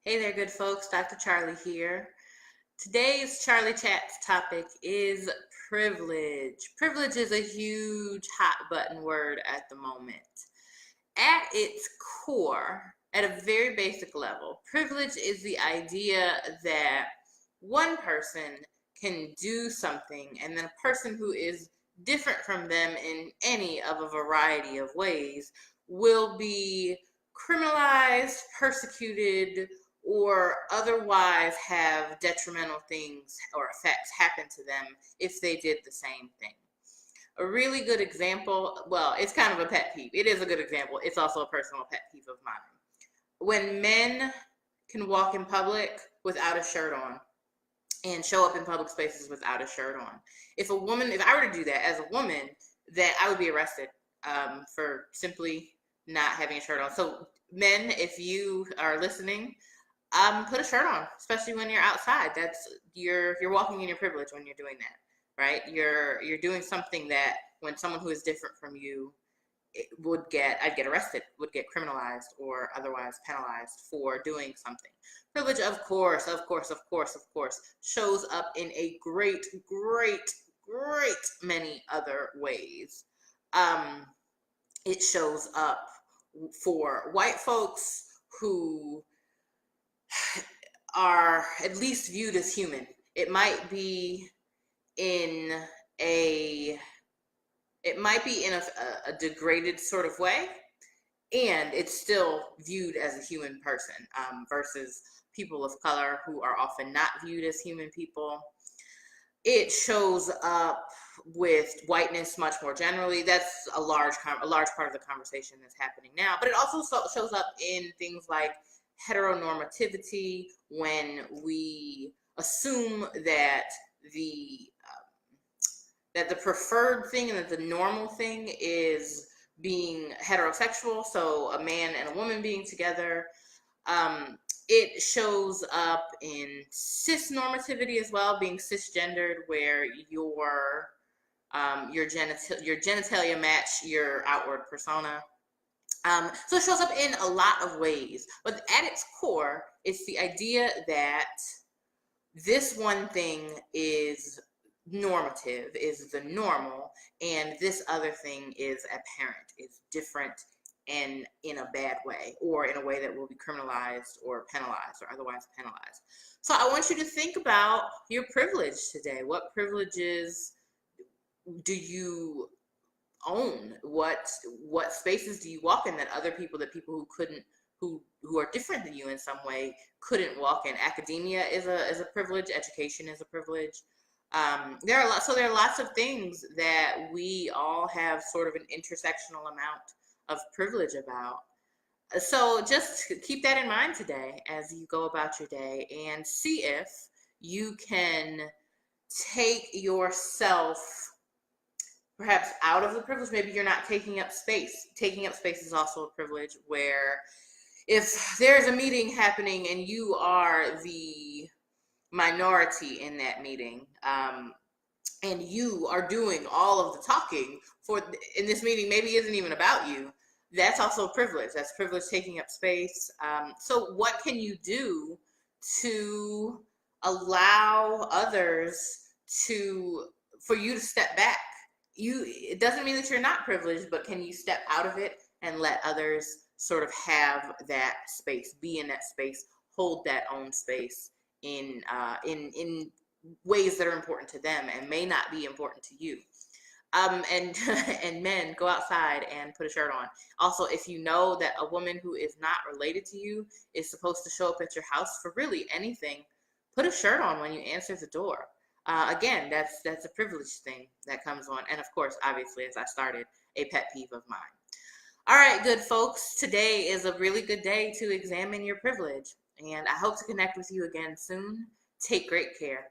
Hey there, good folks. Dr. Charli here. Today's Charli Chats topic is privilege. Privilege is a huge hot button word at the moment. At its core, at a very basic level, privilege is the idea that one person can do something and then a person who is different from them in any of a variety of ways will be criminalized, persecuted, or otherwise have detrimental things or effects happen to them if they did the same thing. A really good example, well, it's kind of a pet peeve. It is a good example. It's also a personal pet peeve of mine. When men can walk in public without a shirt on and show up in public spaces without a shirt on. If I were to do that as a woman, that I would be arrested for simply not having a shirt on. So men, if you are listening, put a shirt on, especially when you're outside. You're walking in your privilege when you're doing that, right? You're doing something that when someone who is different from you I'd get arrested, would get criminalized or otherwise penalized for doing something. Privilege, of course, shows up in a great many other ways. It shows up for white folks who are at least viewed as human. It might be in a degraded sort of way, and it's still viewed as a human person, versus people of color who are often not viewed as human people. It shows up with whiteness much more generally. That's a large part of the conversation that's happening now. But it also shows up in things like heteronormativity, when we assume that the preferred thing and that the normal thing is being heterosexual, so a man and a woman being together. It shows up in cis normativity as well, being cisgendered, where your genitalia match your outward persona. So it shows up in a lot of ways, but at its core, it's the idea that this one thing is normative, is the normal, and this other thing is apparent, is different, and in a bad way, or in a way that will be criminalized or penalized or otherwise penalized. So I want you to think about your privilege today. What privileges do you own? What spaces do you walk in that other people, who are different than you in some way, couldn't walk in? Academia is a privilege. Education is a privilege. There are lots of things that we all have sort of an intersectional amount of privilege about. So just keep that in mind today as you go about your day, and see if you can take yourself perhaps out of the privilege. Maybe you're not taking up space. Taking up space is also a privilege, where if there's a meeting happening and you are the minority in that meeting, and you are doing all of the talking in this meeting, maybe isn't even about you, that's also a privilege. That's privilege, taking up space. So what can you do to allow others for you to step back? It doesn't mean that you're not privileged, but can you step out of it and let others sort of have that space, be in that space, hold that own space in ways that are important to them and may not be important to you. And men, go outside and put a shirt on. Also, if you know that a woman who is not related to you is supposed to show up at your house for really anything, put a shirt on when you answer the door. Again, that's a privilege thing that comes on. And of course, obviously, as I started, a pet peeve of mine. All right, good folks, today is a really good day to examine your privilege, and I hope to connect with you again soon. Take great care.